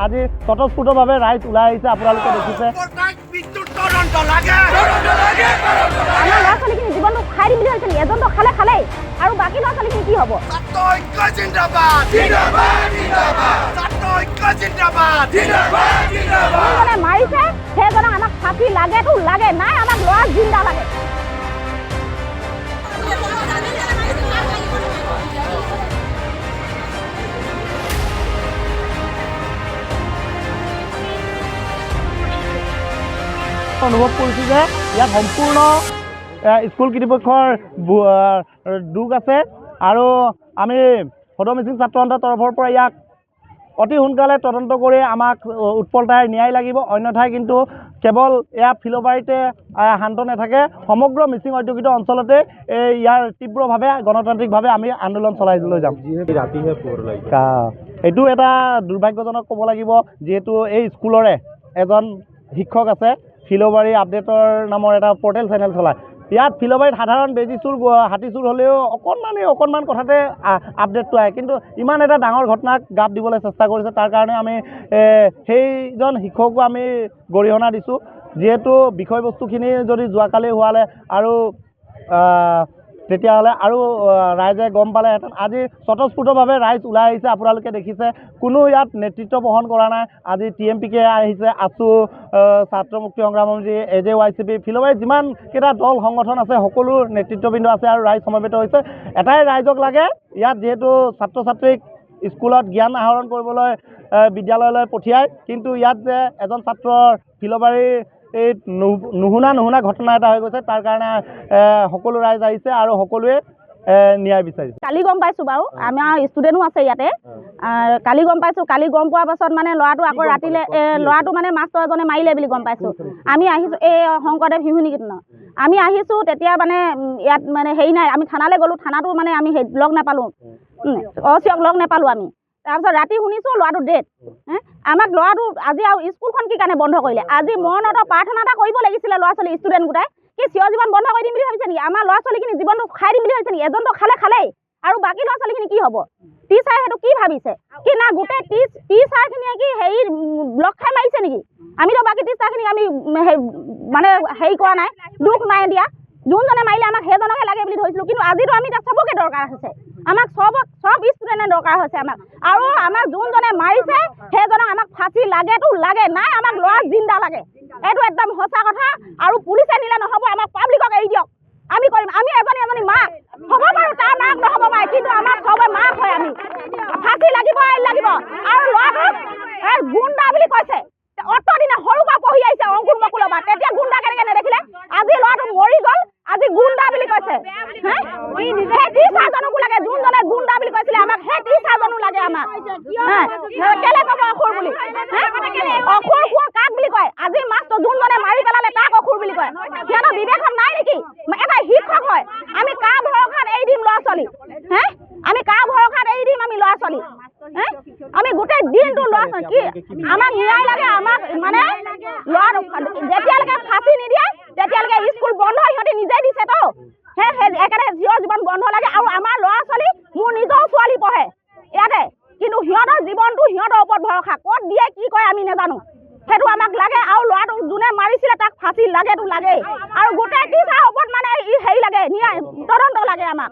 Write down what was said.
আজি স্বতঃস্ফূৰ্তভাৱে ৰাইজ ওলাই আহিছে আপোনালোকে দেখিছে আমাৰ ল'ৰা ছোৱালীখিনি জীৱনটো খাই দিম বুলি ভাবিছে এজনটো খালে খালেই আৰু বাকী ল'ৰা ছোৱালীখিনি কি হ'ব যোনজনে মাৰিছে সেইজনক আমাক ফাঁচি লাগেতো লাগে নাই আমাক ল'ৰা জিন্দা লাগে অনুভৱ কৰিছোঁ যে ইয়াত সম্পূৰ্ণ স্কুল কৰ্তৃপক্ষৰ দুখ আছে আৰু আমি সদৌ মিচিং ছাত্ৰ সন্থাৰ তৰফৰ পৰা ইয়াক অতি সোনকালে তদন্ত কৰি আমাক উৎপলতাই ন্যায় লাগিব অন্যথাই কিন্তু কেৱল এয়া ফিল'বাৰীতে শান্ত নাথাকে সমগ্ৰ মিচিং অধ্যুষিত অঞ্চলতে ইয়াৰ তীব্ৰভাৱে গণতান্ত্ৰিকভাৱে আমি আন্দোলন চলাই লৈ যাম এইটো এটা দুৰ্ভাগ্যজনক ক'ব লাগিব যিহেতু এই স্কুলৰে এজন শিক্ষক আছে ফিল'বাৰী আপডেটৰ নামৰ এটা পৰ্টেল চেনেল চলায় ইয়াত ফিল'বাৰীত সাধাৰণ বেজী চুৰ হাতী চুৰ হ'লেও অকণমান কথাতে আপডেটটো আহে কিন্তু ইমান এটা ডাঙৰ ঘটনাক গাপ দিবলৈ চেষ্টা কৰিছে তাৰ কাৰণে আমি সেইজন শিক্ষকো আমি গৰিহণা দিছোঁ যিহেতু বিষয়বস্তুখিনি যদি যোৱাকালি হোৱালে আৰু তেতিয়াহ'লে আৰু ৰাইজে গম পালেহেঁতেন আজি স্বতঃস্ফূৰ্তভাৱে ৰাইজ ওলাই আহিছে আপোনালোকে দেখিছে কোনো ইয়াত নেতৃত্ব বহন কৰা নাই আজি TMPK আহিছে আছু ছাত্ৰ মুক্তি সংগ্ৰাম সমিতি AJYCP ফিল'বাৰীত যিমানকেইটা দল সংগঠন আছে সকলো নেতৃত্ববৃন্দ আছে আৰু ৰাইজ সমবেত হৈছে এটাই ৰাইজক লাগে ইয়াত যিহেতু ছাত্ৰ ছাত্ৰীক স্কুলত জ্ঞান আহৰণ কৰিবলৈ বিদ্যালয়লৈ পঠিয়ায় কিন্তু ইয়াত যে এজন ছাত্ৰৰ ফিল'বাৰীৰ এই নুশুনা ঘটনা এটা হৈ গৈছে তাৰ কাৰণে সকলো ৰাইজ আহিছে আৰু সকলোৱে ন্যায় বিচাৰিছে কালি গম পাইছোঁ বাৰু আমাৰ ষ্টুডেণ্টো আছে ইয়াতে কালি গম পাইছোঁ কালি গম পোৱাৰ পাছত মানে ল'ৰাটো আকৌ ৰাতিলৈ ল'ৰাটো মানে মাষ্টৰ এজনে মাৰিলে বুলি গম পাইছোঁ আমি আহিছোঁ এই শংকৰদেৱ শিশু নিকেতনত আমি আহিছোঁ তেতিয়া মানে ইয়াত মানে হেৰি নাই আমি থানালৈ গ'লোঁ থানাটো মানে আমি লগ নাপালোঁ অচিয়ক লগ নাপালোঁ আমি তাৰপিছত ৰাতি শুনিছোঁ ল'ৰাটো ডেথ আমাক ল'ৰাটো আজি আৰু স্কুলখন কি কাৰণে বন্ধ কৰিলে আজি মৰণত প্ৰাৰ্থনা এটা কৰিব লাগিছিলে ল'ৰা ছোৱালী ষ্টুডেণ্ট গোটাই কি চিৰ জীৱন বন্ধ কৰি দিম বুলি ভাবিছে নেকি আমাৰ ল'ৰা ছোৱালীখিনি জীৱনটো খাই দিম বুলি ভাবিছে নেকি এজনটো খালে খালেই আৰু বাকী ল'ৰা ছোৱালীখিনি কি হ'ব টিচাৰে সেইটো কি ভাবিছে কি না গোটেই টিচাৰখিনিয়ে কি হেৰি ব্লক খাই মাৰিছে নেকি আমিতো বাকী টিচাৰখিনিক আমি মানে হেৰি কৰা নাই দুখ নাই দিয়া যোনজনে মাৰিলে আমাক সেইজনকে লাগে বুলি ধৰিছিলোঁ কিন্তু আজিতো আমি এতিয়া চবকে দৰকাৰ হৈছে আমাক চব ষ্টুডেণ্টে দৰকাৰ হৈছে আমাক আৰু আমাক যোনজনে মাৰিছে সেইজনক আমাক ফাঁচি লাগেতো লাগে নাই আমাক ল'ৰা জিন্দা লাগে এইটো একদম সঁচা কথা আৰু পুলিচে নিলে নহ'ব আমাক পাব্লিকক এৰি দিয়ক আমি কৰিম আমি এজনী মাক হ'ব বাৰু তাৰ মাক নহ'ব পাৰে কিন্তু আমাৰ চবে মাক হয় আমি ফাঁচি লাগিব আৰু ল'ৰাটোক গুণ্ডা বুলি কৈছে অত দিনে সৰু পৰা পঢ়ি আহিছে অংকুৰ মকুলৰ পৰা তেতিয়া গুণ্ডা কেনেকৈ নেদেখিলে আজি ল'ৰাটো মৰি গ'ল আজি গুণ্ডা বুলি কৈছে সেই টিচাৰজনকো লাগে যোনজনে গুণ্ডা বুলি কৈছিলে আমাক সেই টিচাৰজনো লাগে আমাক কেলে ক'ব অসুৰ বুলি অসুৰ কোৱা কাক বুলি কয় আজি মাছটো যোনজনে মাৰি পেলালে তাক অসুৰ বুলি কয় সিহঁতৰ বিবেকখন নাই নেকি এটা শিক্ষক হয় আমি কাৰ ভৰসাত এৰি দিম ল'ৰা ছোৱালী আমি কাৰ ভৰসাত এৰি দিম আমি ল'ৰা ছোৱালী আমি গোটেই দিনটো ল'ৰা ছোৱালী কি আমাক ন্যায় লাগে আমাক মানে ল'ৰা যেতিয়ালৈকে ফাঁচি নিদিয়ে তেতিয়ালৈকে স্কুল বন্ধ সিহঁতি নিজে দিছেতো একেবাৰে চিৰ জীৱন বন্ধ লাগে আৰু আমাৰ ল'ৰা ছোৱালী মোৰ নিজৰ ছোৱালী পঢ়ে ইয়াতে কিন্তু সিহঁতৰ জীৱনটো সিহঁতৰ ওপৰত ভৰসা ক'ত দিয়ে কি কৰে আমি নাজানো সেইটো আমাক লাগে আৰু ল'ৰাটো যোনে মাৰিছিলে তাক ফাঁচি লাগেতো লাগেই আৰু গোটেই টিচাৰৰ ওপৰত মানে হেৰি লাগে তদন্ত লাগে আমাক